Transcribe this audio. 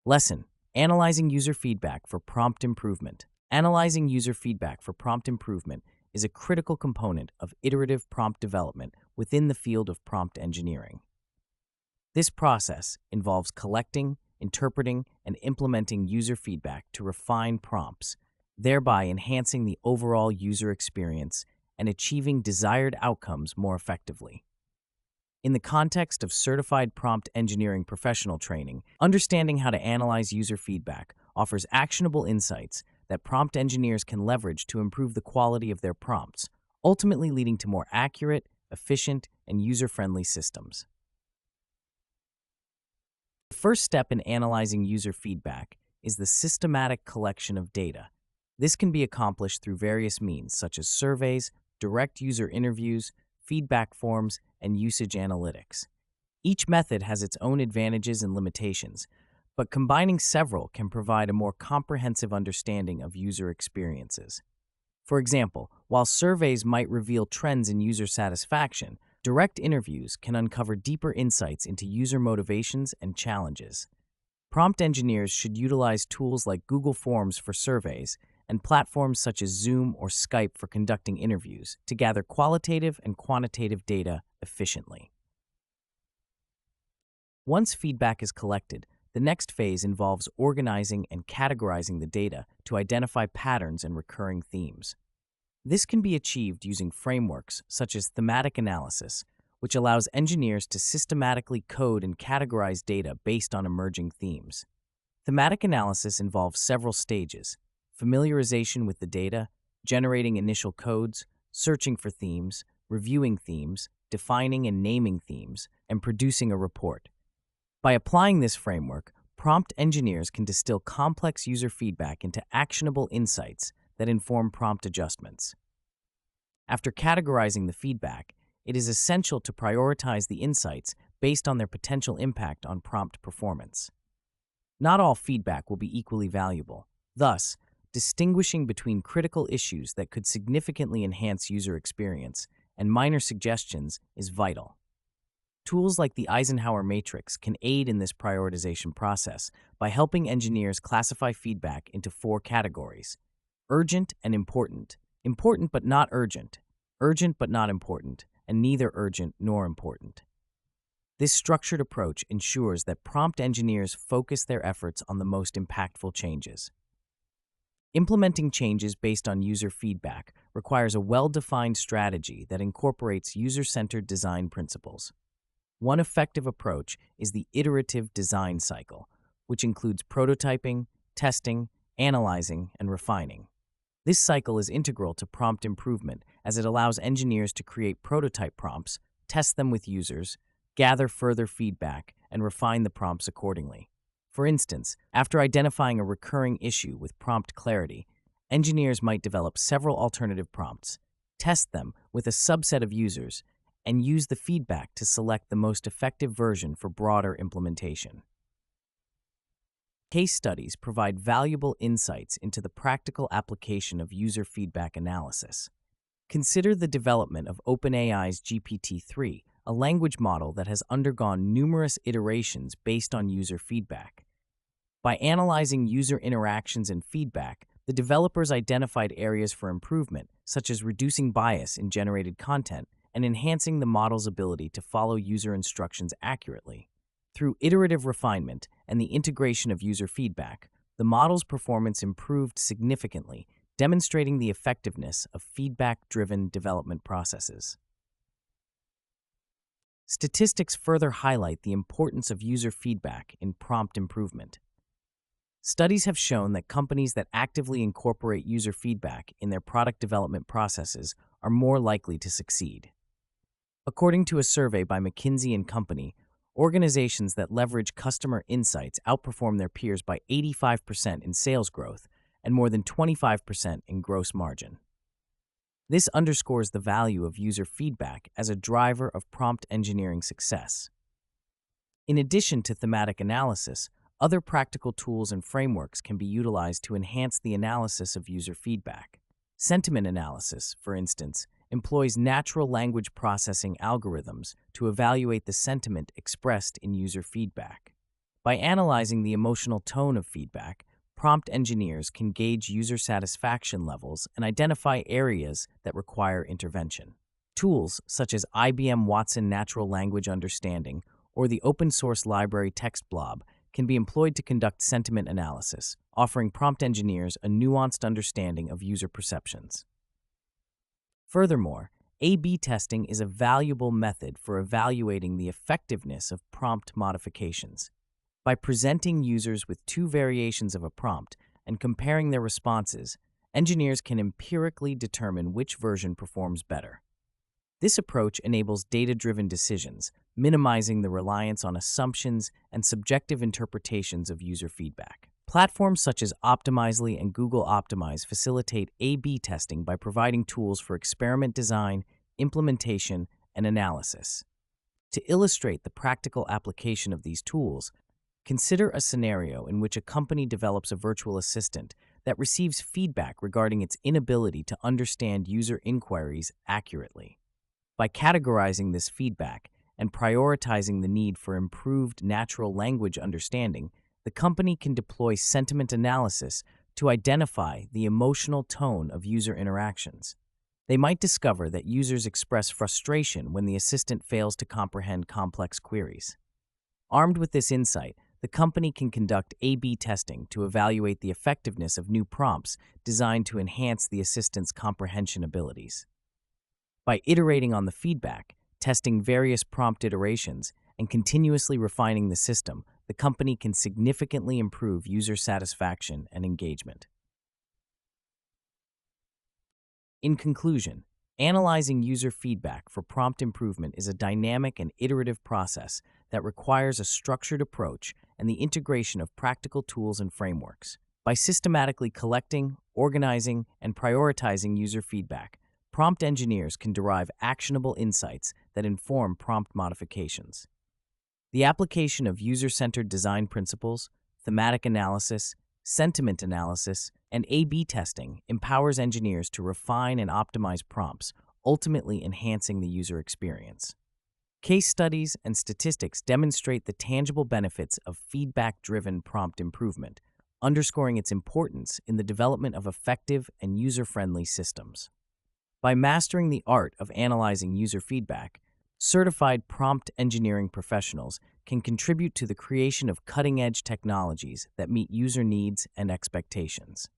Lesson: Analyzing user feedback for prompt improvement. Analyzing user feedback for prompt improvement is a critical component of iterative prompt development within the field of prompt engineering. This process involves collecting, interpreting, and implementing user feedback to refine prompts, thereby enhancing the overall user experience and achieving desired outcomes more effectively. In the context of certified prompt engineering professional training, understanding how to analyze user feedback offers actionable insights that prompt engineers can leverage to improve the quality of their prompts, ultimately leading to more accurate, efficient, and user-friendly systems. The first step in analyzing user feedback is the systematic collection of data. This can be accomplished through various means such as surveys, direct user interviews, feedback forms, and usage analytics. Each method has its own advantages and limitations, but combining several can provide a more comprehensive understanding of user experiences. For example, while surveys might reveal trends in user satisfaction, direct interviews can uncover deeper insights into user motivations and challenges. Prompt engineers should utilize tools like Google Forms for surveys and platforms such as Zoom or Skype for conducting interviews to gather qualitative and quantitative data efficiently. Once feedback is collected, the next phase involves organizing and categorizing the data to identify patterns and recurring themes. This can be achieved using frameworks such as thematic analysis, which allows engineers to systematically code and categorize data based on emerging themes. Thematic analysis involves several stages: familiarization with the data, generating initial codes, searching for themes, reviewing themes, defining and naming themes, and producing a report. By applying this framework, prompt engineers can distill complex user feedback into actionable insights that inform prompt adjustments. After categorizing the feedback, it is essential to prioritize the insights based on their potential impact on prompt performance. Not all feedback will be equally valuable. Thus, distinguishing between critical issues that could significantly enhance user experience and minor suggestions is vital. Tools like the Eisenhower matrix can aid in this prioritization process by helping engineers classify feedback into 4 categories: urgent and important, important but not urgent, urgent but not important, and neither urgent nor important. This structured approach ensures that prompt engineers focus their efforts on the most impactful changes. Implementing changes based on user feedback requires a well-defined strategy that incorporates user-centered design principles. One effective approach is the iterative design cycle, which includes prototyping, testing, analyzing, and refining. This cycle is integral to prompt improvement as it allows engineers to create prototype prompts, test them with users, gather further feedback, and refine the prompts accordingly. For instance, after identifying a recurring issue with prompt clarity, engineers might develop several alternative prompts, test them with a subset of users, and use the feedback to select the most effective version for broader implementation. Case studies provide valuable insights into the practical application of user feedback analysis. Consider the development of OpenAI's GPT-3, a language model that has undergone numerous iterations based on user feedback. By analyzing user interactions and feedback, the developers identified areas for improvement, such as reducing bias in generated content and enhancing the model's ability to follow user instructions accurately. Through iterative refinement and the integration of user feedback, the model's performance improved significantly, demonstrating the effectiveness of feedback-driven development processes. Statistics further highlight the importance of user feedback in prompt improvement. Studies have shown that companies that actively incorporate user feedback in their product development processes are more likely to succeed. According to a survey by McKinsey & Company, organizations that leverage customer insights outperform their peers by 85% in sales growth and more than 25% in gross margin. This underscores the value of user feedback as a driver of prompt engineering success. In addition to thematic analysis, other practical tools and frameworks can be utilized to enhance the analysis of user feedback. Sentiment analysis, for instance, employs natural language processing algorithms to evaluate the sentiment expressed in user feedback. By analyzing the emotional tone of feedback, prompt engineers can gauge user satisfaction levels and identify areas that require intervention. Tools such as IBM Watson Natural Language Understanding or the open source library TextBlob can be employed to conduct sentiment analysis, offering prompt engineers a nuanced understanding of user perceptions. Furthermore, A/B testing is a valuable method for evaluating the effectiveness of prompt modifications. By presenting users with two variations of a prompt and comparing their responses, engineers can empirically determine which version performs better. This approach enables data-driven decisions, minimizing the reliance on assumptions and subjective interpretations of user feedback. Platforms such as Optimizely and Google Optimize facilitate A/B testing by providing tools for experiment design, implementation, and analysis. To illustrate the practical application of these tools, consider a scenario in which a company develops a virtual assistant that receives feedback regarding its inability to understand user inquiries accurately. By categorizing this feedback and prioritizing the need for improved natural language understanding, the company can deploy sentiment analysis to identify the emotional tone of user interactions. They might discover that users express frustration when the assistant fails to comprehend complex queries. Armed with this insight, the company can conduct A/B testing to evaluate the effectiveness of new prompts designed to enhance the assistant's comprehension abilities. By iterating on the feedback, testing various prompt iterations, and continuously refining the system, the company can significantly improve user satisfaction and engagement. In conclusion, analyzing user feedback for prompt improvement is a dynamic and iterative process that requires a structured approach and the integration of practical tools and frameworks. By systematically collecting, organizing, and prioritizing user feedback, prompt engineers can derive actionable insights that inform prompt modifications. The application of user-centered design principles, thematic analysis, sentiment analysis, and A/B testing empowers engineers to refine and optimize prompts, ultimately enhancing the user experience. Case studies and statistics demonstrate the tangible benefits of feedback-driven prompt improvement, underscoring its importance in the development of effective and user-friendly systems. By mastering the art of analyzing user feedback, certified prompt engineering professionals can contribute to the creation of cutting-edge technologies that meet user needs and expectations.